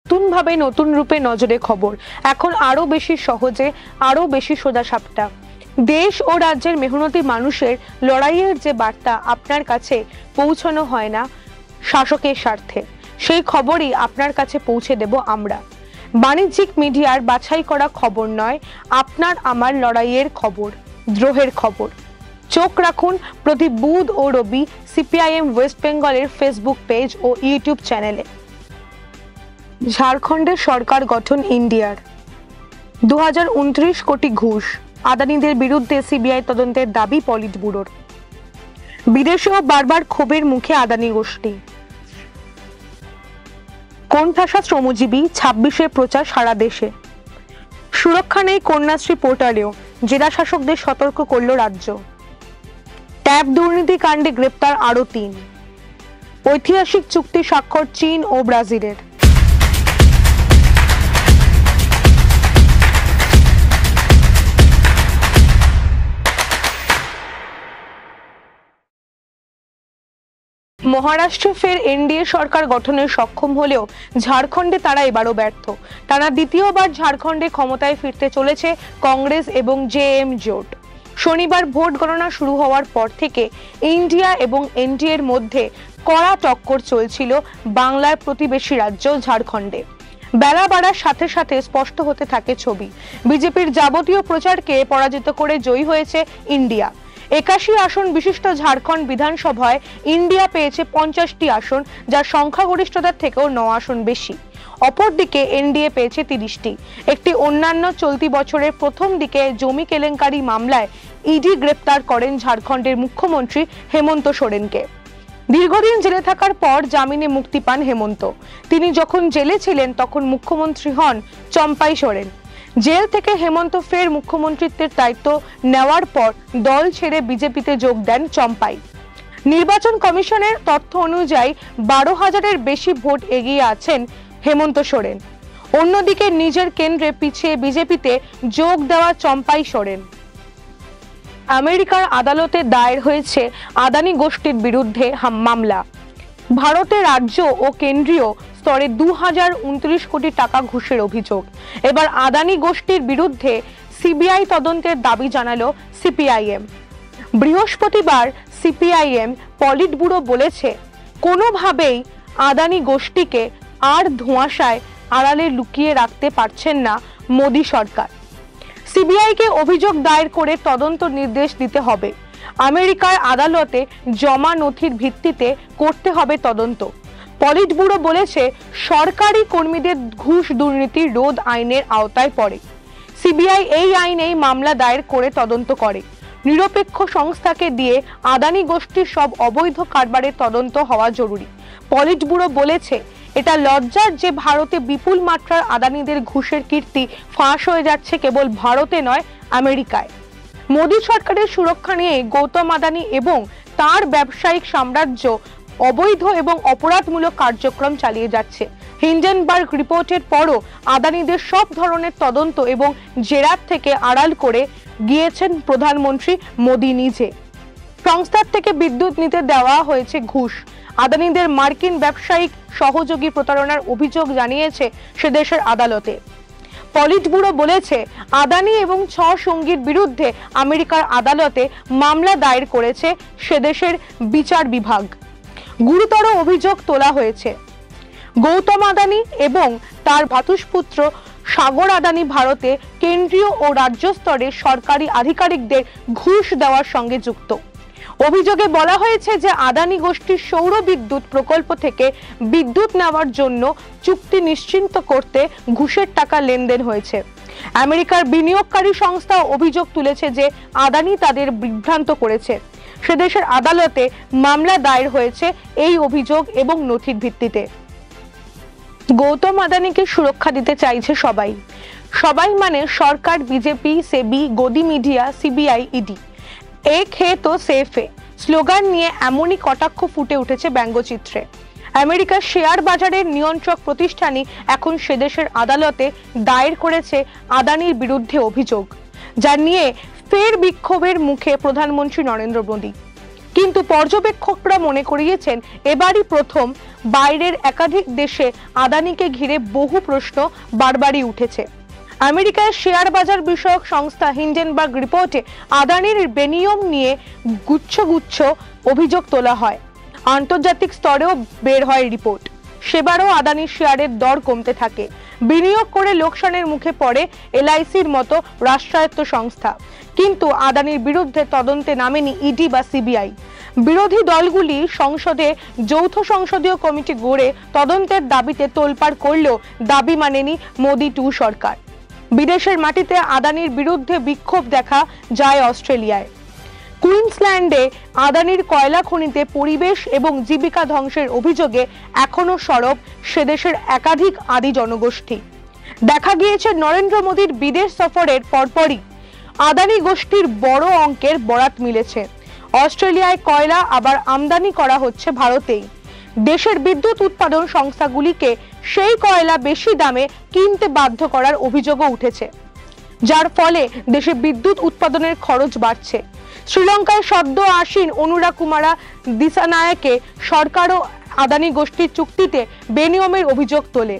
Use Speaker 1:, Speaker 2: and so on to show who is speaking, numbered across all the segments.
Speaker 1: নতুনভাবে নতুন রূপে নজরে খবর, এখন আরো বেশি সহজে, আরো বেশি সোজাসাপটা। দেশ ও রাজ্যের মেহনতি মানুষের লড়াইয়ের যে বার্তা আপনার কাছে পৌঁছানো হয় না শাসকের স্বার্থে, সেই খবরই আপনার কাছে পৌঁছে দেব আমরা। বাণিজ্যিক মিডিয়ার বাছাই করা খবর নয়, আপনার আমার লড়াইয়ের খবর, দ্রোহের খবর। চোখ রাখুন প্রতি বুধ ও রবি সিপিআইএম ওয়েস্ট বেঙ্গলের ফেসবুক পেজ ও ইউটিউব চ্যানেলে। ঝাড়খণ্ডের সরকার গঠন ইন্ডিয়ার। 2029 কোটি ঘুষ, আদানিদের বিরুদ্ধে সিবিআই তদন্তের দাবি পলিট ব্যুরোর। বিদেশেও বারবার ক্ষোভের মুখে আদানি গোষ্ঠী। কোণঠাসা শ্রমজীবী, 26-এর প্রচার সারা দেশে। সুরক্ষা নেই কন্যাশ্রী পোর্টালেও, জেলা শাসকদের সতর্ক করল রাজ্য। ট্যাব দুর্নীতি কাণ্ডে গ্রেপ্তার আরো 3। ঐতিহাসিক চুক্তি স্বাক্ষর চীন ও ব্রাজিলের। মহারাষ্ট্রে ফের এনডিএ সরকার গঠনে সক্ষম হলেও ঝাড়খণ্ডে তারা এবারও ব্যর্থ। টানা দ্বিতীয়বার ঝাড়খণ্ডে ক্ষমতায় ফিরতে চলেছে কংগ্রেস এবং জেএম জোট। শনিবার ভোট গণনা শুরু হওয়ার পর থেকে ইন্ডিয়া এবং এনডিএর মধ্যে কড়া টক্কর চলছিল বাংলার প্রতিবেশী রাজ্য ঝাড়খণ্ডে। বেলা বাড়ার সাথে সাথে স্পষ্ট হতে থাকে ছবি। বিজেপির যাবতীয় প্রচারকে পরাজিত করে জয়ী হয়েছে ইন্ডিয়া। 81 আসন বিশিষ্ট ঝাড়খণ্ড বিধানসভায় ইন্ডিয়া পেয়েছে 50টি আসন, যার সংখ্যাগরিষ্ঠতার থেকেও 9 আসন বেশি। অপরদিকে এনডিএ পেয়েছে 30টি। একটি অন্যান্য চলতি বছরের প্রথম দিকে জমি কেলেঙ্কারি মামলায় ইডি গ্রেপ্তার করেন ঝাড়খণ্ডের মুখ্যমন্ত্রী হেমন্ত সোরেনকে। দীর্ঘদিন জেলে থাকার পর জামিনে মুক্তি পান হেমন্ত। তিনি যখন জেলে ছিলেন তখন মুখ্যমন্ত্রী হন চম্পাই সোরেন। জেল থেকে হেমন্ত ফের মুখ্যমন্ত্রীত্বের দায়িত্ব নেওয়ার পর দল ছেড়ে বিজেপিতে যোগ দেন চম্পাই। নির্বাচন কমিশনের তথ্য অনুযায়ী 12,000-এর বেশি ভোট এগিয়ে আছেন হেমন্ত সোরেন। অন্যদিকে নিজের কেন্দ্রে পিছিয়ে বিজেপিতে যোগ দেওয়া চম্পাই সোরেন। আমেরিকার আদালতে দায়ের হয়েছে আদানি গোষ্ঠীর বিরুদ্ধে মামলা। ভারতের রাজ্য ও কেন্দ্রীয় স্তরে 2029 কোটি টাকা ঘুষের অভিযোগ। এবার আদানি গোষ্ঠীর বিরুদ্ধে সিবিআই তদন্তের দাবি জানালো সিপিআইএম। বৃহস্পতিবার সিপিআইএম পলিট ব্যুরো বলেছে, কোনোভাবেই আদানি গোষ্ঠীকে আর ধোঁয়াশায় আড়ালে লুকিয়ে রাখতে পারছেন না মোদী সরকার। সিবিআইকে অভিযোগ দায়ের করে তদন্ত নির্দেশ দিতে হবে। আমেরিকার আদালতে জমা নথির ভিত্তিতে করতে হবে তদন্ত। পলিট ব্যুরো বলেছে, সরকারি কর্মীদের ঘুষ দুর্নীতি রোধ আইনের আওতায় পড়ে। সিবিআই এই আইনেই মামলা দায়ের করে তদন্ত করে। নিরপেক্ষ সংস্থাকে দিয়ে আদানি গোষ্ঠীর সব অবৈধ কারবারের তদন্ত হওয়া জরুরি। পলিট ব্যুরো বলেছে, এটা লজ্জার যে ভারতে বিপুল মাত্রার আদানিদের ঘুষের কীর্তি ফাঁস হয়ে যাচ্ছে কেবল ভারতে নয়, আমেরিকায়। মোদী সরকারের সুরক্ষা নিয়ে গৌতম আদানি এবং তার ব্যবসায়িক সাম্রাজ্য অবৈধ এবং অপরাধমূলক কার্যক্রম চালিয়ে যাচ্ছে। হিন্ডেনবার্গ রিপোর্টের পরও আদানিদের সব ধরনের তদন্ত এবং জেরার থেকে আড়াল করে গিয়েছেন প্রধানমন্ত্রী মোদী নিজে। সংস্থার থেকে বিদ্যুৎ নিতে দেওয়া হয়েছে ঘুষ। আদানিদের মার্কিন ব্যবসায়িক সহযোগী প্রতারণার অভিযোগ জানিয়েছে সে দেশের আদালতে। পলিট ব্যুরো বলেছে, আদানি এবং 6 সঙ্গীর বিরুদ্ধে আমেরিকার আদালতে মামলা দায়ের করেছে সে দেশের বিচার বিভাগ। গুরুতর অভিযোগ তোলা হয়েছে। গৌতম আদানি এবং তার ভ্রাতুষ্পুত্র সাগর আদানি ভারতে কেন্দ্রীয় ও রাজ্য স্তরে সরকারি আধিকারিকদের ঘুষ দেওয়ার সঙ্গে যুক্ত। অভিযোগে বলা হয়েছে যে আদানি গোষ্ঠীর সৌর বিদ্যুৎ প্রকল্প থেকে বিদ্যুৎ নেওয়ার জন্য চুক্তি নিশ্চিন্ত করতে ঘুষের টাকা লেনদেন হয়েছে। আমেরিকার বিনিয়োগকারী সংস্থা অভিযোগ তুলেছে যে আদানি তাদের বিভ্রান্ত করেছে। সে দেশের আদালতে মামলা দায়ের হয়েছে এই অভিযোগ এবং নথির ভিত্তিতে। গৌতম আদানিকে সুরক্ষা দিতে চাইছে সবাই। সবাই মানে সরকার, বিজেপি, সেবি, গদি মিডিয়া, সিবিআই, ইডি। এক হে তো সেফ হে স্লোগান নিয়ে এমনই কটাক্ষ ফুটে উঠেছে ব্যঙ্গচিত্রে। আমেরিকার শেয়ার বাজারের নিয়ন্ত্রক প্রতিষ্ঠানই এখন সে দেশের আদালতে দায়ের করেছে আদানির বিরুদ্ধে অভিযোগ, যা নিয়ে ফের বিক্ষোভের মুখে প্রধানমন্ত্রী নরেন্দ্র মোদী। কিন্তু পর্যবেক্ষকরা মনে করিয়েছেন, এবারই প্রথম বাইরের একাধিক দেশে আদানিকে ঘিরে বহু প্রশ্ন বারবারই উঠেছে। আমেরিকার শেয়ার বাজার বিষয়ক সংস্থা হিন্ডেনবার্গ রিপোর্টে আদানির বেনিয়ম নিয়ে গুচ্ছ অভিযোগ তোলা হয়। আন্তর্জাতিক স্তরেও বের হয় রিপোর্ট। সেবারও আদানির শেয়ারের দর কমতে থাকে। বিনিয়োগ করে লোকসানের মুখে পড়ে এলআইসির মতো রাষ্ট্রায়ত্ত সংস্থা। কিন্তু আদানির বিরুদ্ধে তদন্তে নামেনি ইডি বা সিবিআই। বিরোধী দলগুলি সংসদে যৌথ সংসদীয় কমিটি গড়ে তদন্তের দাবিতে তোলপাড় করলেও দাবি মানেনি মোদি 2 সরকার। বিদেশের মাটিতে আদানির বিরুদ্ধে বিক্ষোভ দেখা যায় অস্ট্রেলিয়ায়। কুইন্সল্যান্ডে আদানির কয়লা খনিতে পরিবেশ এবং জীবিকা ধ্বংসের অভিযোগে এখনো সরব সেদেশের একাধিক আদি জনগোষ্ঠী। দেখা গিয়েছে নরেন্দ্র মোদীর বিদেশ সফরের পরপরই আদানি গোষ্ঠীর বড় অঙ্কের বরাত মিলেছে। অস্ট্রেলিয়ায় কয়লা আবার আমদানি করা হচ্ছে ভারতেই। দেশের বিদ্যুৎ উৎপাদন সংস্থাগুলিকে সেই কয়লা বেশি দামে কিনতে বাধ্য করার অভিযোগও উঠেছে, যার ফলে দেশে বিদ্যুৎ উৎপাদনের খরচ বাড়ছে। শ্রীলঙ্কায় সদ্য আসীন অনুরা কুমারা দিসানায়কে সরকারও আদানি গোষ্ঠীর চুক্তিতে বেনিয়মের অভিযোগ তোলে।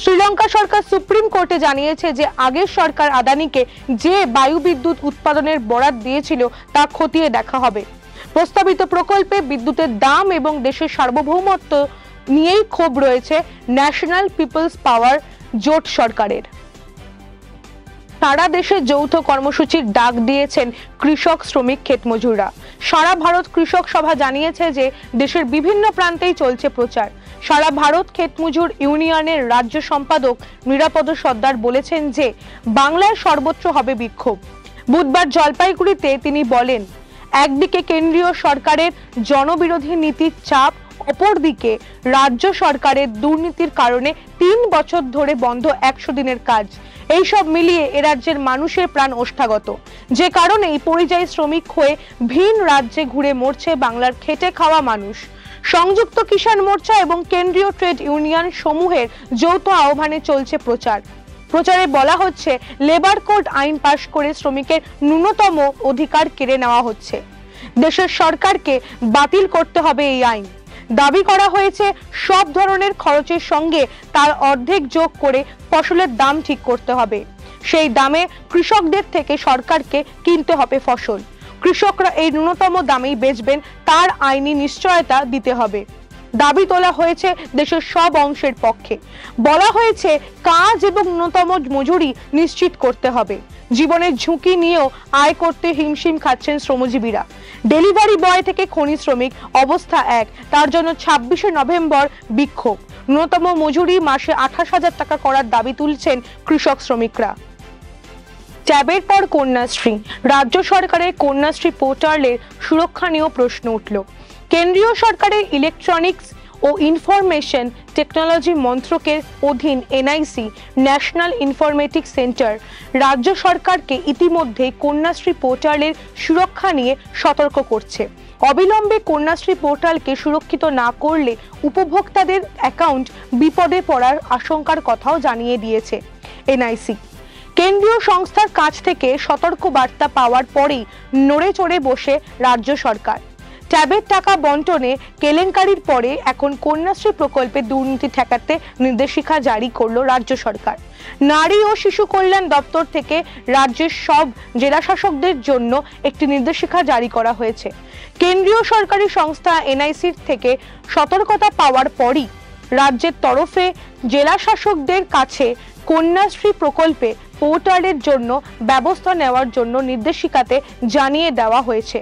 Speaker 1: শ্রীলঙ্কা সরকার সুপ্রিম কোর্টে জানিয়েছে যে আগের সরকার আদানিকে যে বায়ু বিদ্যুৎ উৎপাদনের বরাত দিয়েছিল তা খতিয়ে দেখা হবে। প্রস্তাবিত প্রকল্পে বিদ্যুতের দাম এবং দেশের সার্বভৌমত্ব নিয়েই ক্ষোভ রয়েছে ন্যাশনাল পিপলস পাওয়ার জোট সরকারের। সারা দেশে যৌথ কর্মসূচির ডাক দিয়েছেন কৃষক, শ্রমিক, ক্ষেতমজুররা। সারা ভারত কৃষক সভা জানিয়েছে যে দেশের বিভিন্ন প্রান্তেই চলছে প্রচার। সারা ভারত ক্ষেতমজুর ইউনিয়নের রাজ্য সম্পাদক নিরাপদ সর্দার বলেছেন যে বাংলায় সর্বত্র হবে বিক্ষোভ। বুধবার জলপাইগুড়িতে তিনি বলেন, একদিকে কেন্দ্রীয় সরকারের জনবিরোধী নীতির চাপ, অপরদিকে রাজ্য সরকারের দুর্নীতির কারণে 3 বছর ধরে বন্ধ 100 দিনের কাজ। এইসব মিলিয়ে এ রাজ্যের মানুষের প্রাণ ওষ্ঠাগত, যে কারণেই পরিযায়ী শ্রমিক হয়ে ভিন রাজ্যে ঘুরে মরছে বাংলার খেটে খাওয়া মানুষ। সংযুক্ত কিষাণ মোর্চা এবং কেন্দ্রীয় ট্রেড ইউনিয়ন সমূহের যৌথ আহ্বানে চলছে প্রচারে বলা হচ্ছে, লেবার কোড আইন পাশ করে শ্রমিকের ন্যূনতম অধিকার কেড়ে নেওয়া হচ্ছে। দেশের সরকারকে বাতিল করতে হবে এই আইন। দাবি করা হয়েছে সব ধরনের খরচের সঙ্গে তার অর্ধেক যোগ করে ফসলের দাম ঠিক করতে হবে। সেই দামে কৃষকদের থেকে সরকারকে কিনতে হবে ফসল। কৃষকরা এই ন্যূনতম দামেই বেচবেন, তার আইনি নিশ্চয়তা দিতে হবে। দাবি তোলা হয়েছে দেশের সব অংশের পক্ষে। বলা হয়েছে কাজ এবং ন্যূনতম মজুরি নিশ্চিত করতে হবে। জীবনের ঝুঁকি নিয়েও আয় করতে হিমশিম খাচ্ছেন শ্রমজীবীরা। ডেলিভারি বয় থেকে খনি শ্রমিক অবস্থা এক, তার জন্য 26শে নভেম্বর বিক্ষোভ। ন্যূনতম মজুরি মাসে 28,000 টাকা করার দাবি তুলছেন কৃষক শ্রমিকরা। ট্যাবের পর কন্যাশ্রী, রাজ্য সরকারের কন্যাশ্রী পোর্টালের সুরক্ষা নিয়েও প্রশ্ন উঠল। কেন্দ্রীয় সরকারের ইলেকট্রনিক্স ও ইনফরমেশন টেকনোলজি মন্ত্রকের অধীন এনআইসি ন্যাশনাল ইনফরমেটিক সেন্টার রাজ্য সরকারকে ইতিমধ্যে কন্যাশ্রী পোর্টালের সুরক্ষা নিয়ে সতর্ক করছে। অবিলম্বে কন্যাশ্রী পোর্টালকে সুরক্ষিত না করলে উপভোক্তাদের অ্যাকাউন্ট বিপদে পড়ার আশঙ্কার কথাও জানিয়ে দিয়েছে এনআইসি। কেন্দ্রীয় সংস্থার কাছ থেকে সতর্ক বার্তা পাওয়ার পরেই নড়ে চড়ে বসে রাজ্য সরকার। ট্যাবের টাকা বন্টনে কেলেঙ্কারির পরে এখন কন্যাশ্রী প্রকল্পে দুর্নীতি ঠেকাতে নির্দেশিকা জারি করলো রাজ্য সরকার। নারী ও শিশু কল্যাণ দপ্তর থেকে রাজ্যের সব জেলা শাসকদের জন্য একটি নির্দেশিকা জারি করা হয়েছে। কেন্দ্রীয় সরকারি সংস্থা এনআইসির থেকে সতর্কতা পাওয়ার পরই রাজ্যের তরফে জেলা শাসকদের কাছে কন্যাশ্রী প্রকল্পে পোর্টালের জন্য ব্যবস্থা নেওয়ার জন্য নির্দেশিকাতে জানিয়ে দেওয়া হয়েছে।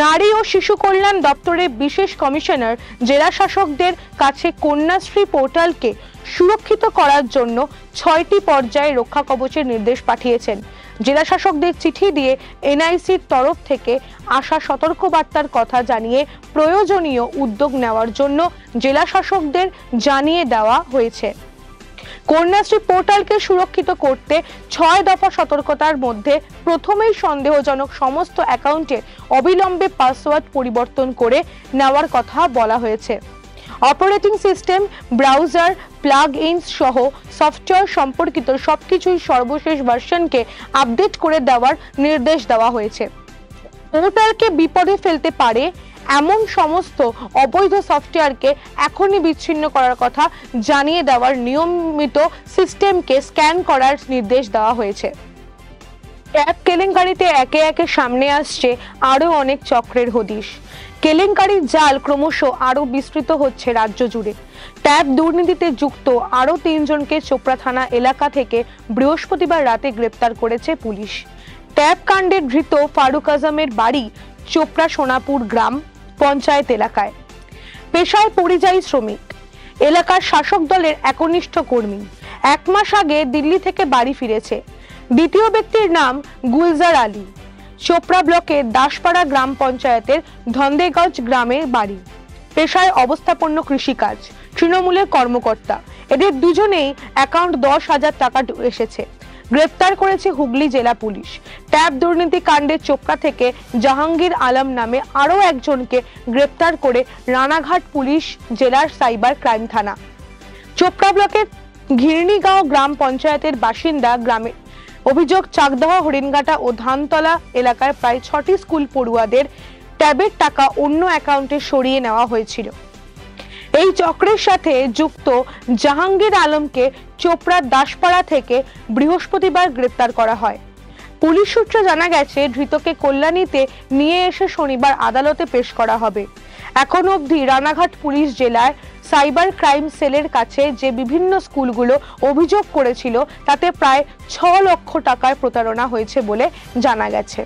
Speaker 1: নারী ও শিশু কল্যাণ দপ্তরের বিশেষ কমিশনার জেলা শাসকদের কাছে কন্যাশ্রী পোর্টালকে সুরক্ষিত করার জন্য 6টি পর্যায়ে রক্ষা কবচের নির্দেশ পাঠিয়েছেন। জেলা শাসকদের চিঠি দিয়ে এনআইসির তরফ থেকে আসা সতর্কবার্তার কথা জানিয়ে প্রয়োজনীয় উদ্যোগ নেওয়ার জন্য জেলা শাসকদের জানিয়ে দেওয়া হয়েছে। কন্যাশ্রী পোর্টালকে সুরক্ষিত করতে 6 দফা সতর্কতার মধ্যে প্রথমেই সন্দেহজনক সমস্ত অ্যাকাউন্টে অবিলম্বে পাসওয়ার্ড পরিবর্তন করে নেওয়ার কথা বলা হয়েছে। অপারেটিং সিস্টেম, ব্রাউজার, প্লাগ ইনস সহ সফটওয়্যার সম্পর্কিত সবকিছুই সর্বশেষ ভার্সনকে আপডেট করে দেওয়ার নির্দেশ দেওয়া হয়েছে। পোর্টালকে বিপদে ফেলতে পারে এমন সমস্ত অবৈধ সফটওয়্যারকে এখনই বিচ্ছিন্ন করার কথা জানিয়ে দেওয়ার, নিয়মিত সিস্টেমকে স্ক্যান করার নির্দেশ দেওয়া হয়েছে। ট্যাব কেলেঙ্কারিতে একে একে সামনে আসছে আরো অনেক চক্রের হদিশ। কেলেঙ্কারির জাল ক্রমশ আরো বিস্তৃত হচ্ছে রাজ্য জুড়ে। ট্যাব দুর্নীতিতে যুক্ত আরো 3 জনকে চোপড়া থানা এলাকা থেকে বৃহস্পতিবার রাতে গ্রেপ্তার করেছে পুলিশ। ট্যাব কাণ্ডে ধৃত ফারুক আজমের বাড়ি চোপড়া সোনাপুর গ্রাম পঞ্চায়েত এলাকায়। পেশায় পরিযায়ী শ্রমিক, এলাকার শাসক দলের একনিষ্ঠ কর্মী। 1 মাস আগে দিল্লি থেকে বাড়ি ফিরেছে। দ্বিতীয় ব্যক্তির নাম গুলজার আলী, চোপড়া ব্লকের দাসপাড়া গ্রাম পঞ্চায়েতের ধন্দেগঞ্জ গ্রামে বাড়ি। পেশায় অবস্থাপন্ন কৃষিকাজ, তৃণমূলের কর্মকর্তা। এদের দুজনেই অ্যাকাউন্ট 10,000 টাকা এসেছে। গ্রেপ্তার করেছে হুগলি জেলা পুলিশ। ট্যাব দুর্নীতি কাণ্ডে চোপড়া থেকে জাহাঙ্গীর আলম নামে আরও একজনকে গ্রেপ্তার করে রানাঘাট পুলিশ জেলার সাইবার ক্রাইম থানা। চোপড়া ব্লকের ঘিরনিগাঁও গ্রাম পঞ্চায়েতের বাসিন্দা। গ্রামে অভিযোগ, চাকদহ, হরিণঘাটা ও ধানতলা এলাকার প্রায় 6টি স্কুল পড়ুয়াদের ট্যাবের টাকা অন্য অ্যাকাউন্টে সরিয়ে নেওয়া হয়েছিল। এই চক্রের সাথে যুক্ত জাহাঙ্গীর আলমকে চোপড়ার দাসপাড়া থেকে বৃহস্পতিবার গ্রেপ্তার করা হয়। পুলিশ সূত্রে জানা গেছে, ধৃতকে কল্যাণীতে নিয়ে এসে শনিবার আদালতে পেশ করা হবে। এখন অবধি রানাঘাট পুলিশ জেলার সাইবার ক্রাইম সেলের কাছে যে বিভিন্ন স্কুলগুলো অভিযোগ করেছিল তাতে প্রায় 6 লক্ষ টাকার প্রতারণা হয়েছে বলে জানা গেছে।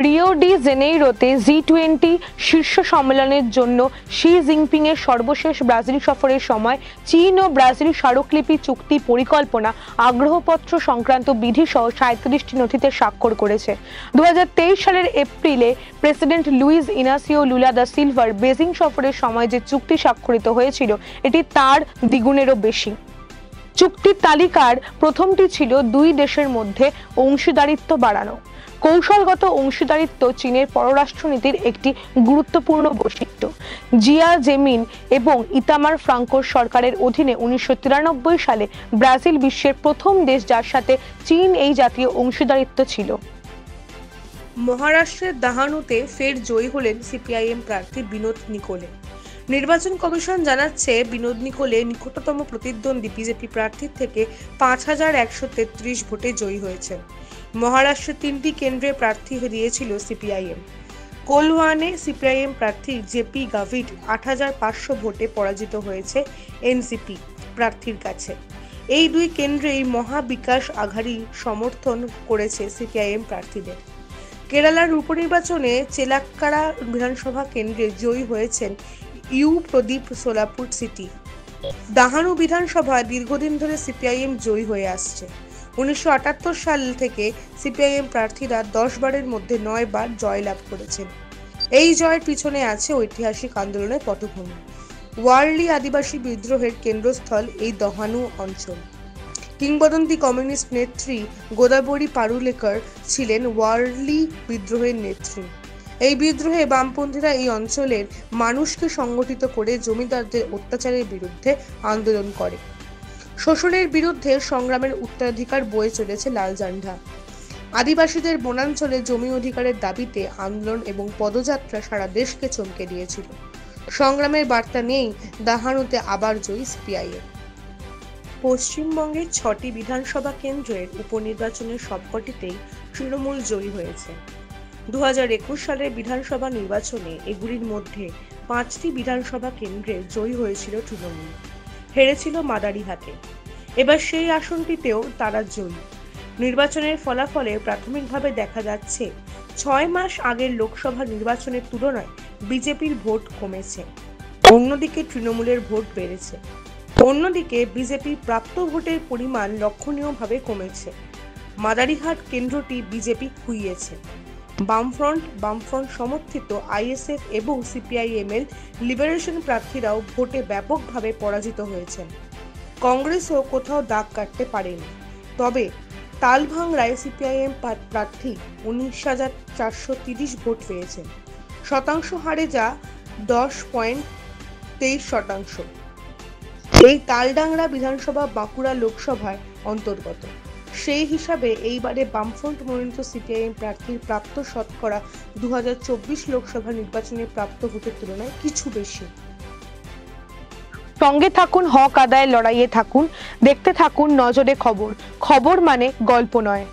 Speaker 1: রিও ডি জেনেইরোতে G20 শীর্ষ সম্মেলনের জন্য শি জিনপিং এর সর্বশেষ ব্রাজিল সফরের সময় চীন ও ব্রাজিল স্মারকলিপি চুক্তি পরিকল্পনা আগ্রহপত্র সংক্রান্ত বিধি সহ 37টি নথিতে স্বাক্ষর করেছে। 2023 সালের এপ্রিলে প্রেসিডেন্ট লুইস ইনাসিও লুলা দা সিলভার বেজিং সফরের সময় যে চুক্তি স্বাক্ষরিত হয়েছিল এটি তার দ্বিগুণেরও বেশি। চুক্তির তালিকার প্রথমটি ছিল 2 দেশের মধ্যে অংশীদারিত্ব বাড়ানো। কৌশলগত অংশীদারিত্ব চীনের পররাষ্ট্রনীতির একটি গুরুত্বপূর্ণ বৈশিষ্ট্য। জিয়া জেমিন এবং ইতামার ফ্রাঙ্কোর সরকারের অধীনে 1993 সালে ব্রাজিল বিশ্বের প্রথম দেশ যার সাথে চীন এই জাতীয় অংশীদারিত্ব ছিল। মহারাষ্ট্রের দাহানুতে ফের জয়ী হলেন সিপিআইএম প্রার্থী বিনোদ নিকোলে। নির্বাচন কমিশন জানাচ্ছে, বিনোদ নিকোলে নিকটতম প্রতিদ্বন্দ্বী বিজেপি প্রার্থীর থেকে 5,133 ভোটে জয়ী হয়েছেন। মহারাষ্ট্রের 3টি কেন্দ্রে প্রার্থী দিয়েছিল সিপিআইএম। কোলওয়ানে সিপিআইএম প্রার্থী জেপি গাভিট 8,500 ভোটে পরাজিত হয়েছে এনসিপি প্রার্থীর কাছে। এই 2 কেন্দ্রেই মহাবিকাশ আঘাড়ি সমর্থন করেছে সিপিআইএম প্রার্থীদের। কেরালার উপনির্বাচনে চেলাক্কারা বিধানসভা কেন্দ্রে জয়ী হয়েছেন you Pradip Solapur city. Dahanu বিধানসভায় দীর্ঘদিন ধরে সিপিআইএম জয়ী হয়ে আসছে। 1978 সাল থেকে সিপিআইএম প্রার্থীরা 10 বারের মধ্যে 9 বার জয়লাভ করেছেন। এই জয়ের পিছনে আছে ঐতিহাসিক আন্দোলনের পটভূমি। ওয়ার্লি আদিবাসী বিদ্রোহের কেন্দ্রস্থল এই দহানু অঞ্চল। কিংবদন্তি কমিউনিস্ট নেত্রী গোদাবরী পারুলেকর ছিলেন ওয়ার্লি বিদ্রোহের নেত্রী। এই বিদ্রোহে বামপন্থীরা এই অঞ্চলের মানুষকে সংগঠিত করে জমিদারদের অত্যাচারের বিরুদ্ধে আন্দোলন করে। শোষণের বিরুদ্ধে সংগ্রামের উত্তরাধিকার বয়ে চলেছে লাল ঝান্ডা। আদিবাসীদের বনাঞ্চলে জমি অধিকারের দাবিতে আন্দোলন এবং পদযাত্রা সারা দেশকে চমকে দিয়েছিল। সংগ্রামের বার্তা নেই দাহানুতে আবার জয়ী সিপিআইএম। পশ্চিমবঙ্গের 6টি বিধানসভা কেন্দ্রের উপনির্বাচনের সবকটিতেই তৃণমূল জয়ী হয়েছে। 2021 সালের বিধানসভা নির্বাচনে এগুলির মধ্যে 5টি বিধানসভা কেন্দ্রে জয়ী হয়েছিল তৃণমূল, হেরেছিল মাদারিহাটে। এবার সেই আসনটিতেও তারা জয়ী। নির্বাচনের ফলাফলে প্রাথমিকভাবে দেখা যাচ্ছে 6 মাস আগের লোকসভা নির্বাচনের তুলনায় বিজেপির ভোট কমেছে, অন্যদিকে তৃণমূলের ভোট বেড়েছে। অন্যদিকে বিজেপির প্রাপ্ত ভোটের পরিমাণ লক্ষণীয়ভাবে কমেছে। মাদারিহাট কেন্দ্রটি বিজেপি খুইয়েছে। বামফ্রন্ট সমর্থিত আইএসএফ এবং সিপিআইএম এর লিবারেশন প্রার্থীরাও ভোটে ব্যাপকভাবে পরাজিত হয়েছেন। কংগ্রেসও কোথাও দাগ কাটতে পারেনি। তবে তালভাংরায় সিপিআইএম প্রার্থী 19,430 ভোট পেয়েছেন। শতাংশ হারে যা 10.23%। এই তালডাংরা বিধানসভা বাঁকুড়া লোকসভার অন্তর্গত। সেই হিসাবে এইবারে বামফ্রন্ট মনোনীত সিপিআইএম প্রার্থীর প্রাপ্ত শতকরা 2024 লোকসভা নির্বাচনে প্রাপ্ত ভোটের তুলনায় কিছু বেশি। সঙ্গে থাকুন, হক আদায়ের লড়াইয়ে থাকুন, দেখতে থাকুন নজরে খবর। খবর মানে গল্প নয়।